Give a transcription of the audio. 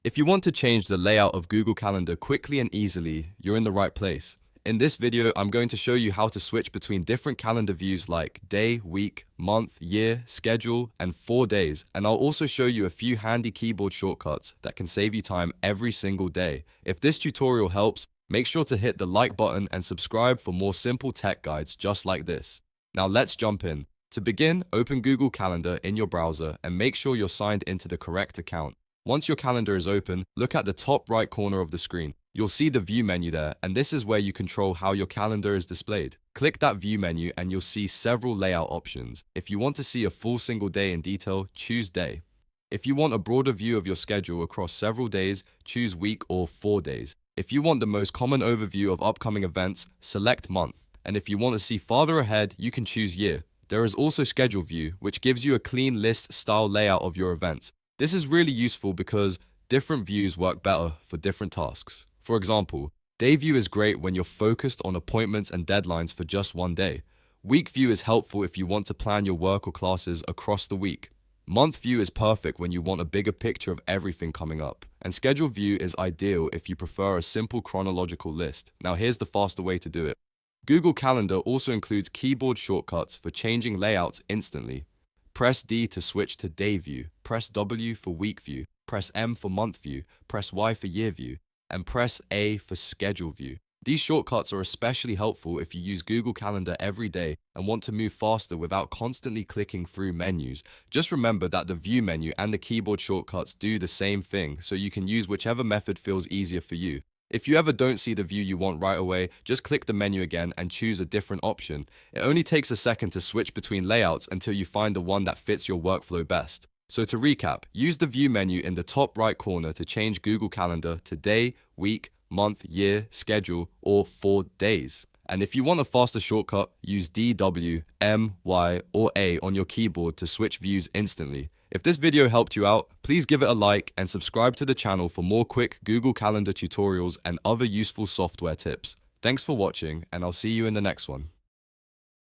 If you want to change the layout of Google Calendar quickly and easily, you're in the right place. In this video, I'm going to show you how to switch between different calendar views like day, week, month, year, schedule, and 4 days. And I'll also show you a few handy keyboard shortcuts that can save you time every single day. If this tutorial helps, make sure to hit the like button and subscribe for more simple tech guides just like this. Now let's jump in. To begin, open Google Calendar in your browser and make sure you're signed into the correct account. Once your calendar is open, look at the top right corner of the screen. You'll see the View menu there, and this is where you control how your calendar is displayed. Click that View menu and you'll see several layout options. If you want to see a full single day in detail, choose Day. If you want a broader view of your schedule across several days, choose Week or 4 days. If you want the most common overview of upcoming events, select Month. And if you want to see farther ahead, you can choose Year. There is also Schedule View, which gives you a clean list style layout of your events. This is really useful because different views work better for different tasks. For example, Day View is great when you're focused on appointments and deadlines for just one day. Week View is helpful if you want to plan your work or classes across the week. Month View is perfect when you want a bigger picture of everything coming up. And Schedule View is ideal if you prefer a simple chronological list. Now here's the faster way to do it. Google Calendar also includes keyboard shortcuts for changing layouts instantly. Press D to switch to Day View, press W for Week View, press M for Month View, press Y for Year View, and press A for Schedule View. These shortcuts are especially helpful if you use Google Calendar every day and want to move faster without constantly clicking through menus. Just remember that the View menu and the keyboard shortcuts do the same thing, so you can use whichever method feels easier for you. If you ever don't see the view you want right away, just click the menu again and choose a different option. It only takes a second to switch between layouts until you find the one that fits your workflow best. So to recap, use the View menu in the top right corner to change Google Calendar to day, week, month, year, schedule, or 4 days. And if you want a faster shortcut, use D, W, M, Y, or A on your keyboard to switch views instantly. If this video helped you out, please give it a like and subscribe to the channel for more quick Google Calendar tutorials and other useful software tips. Thanks for watching, and I'll see you in the next one.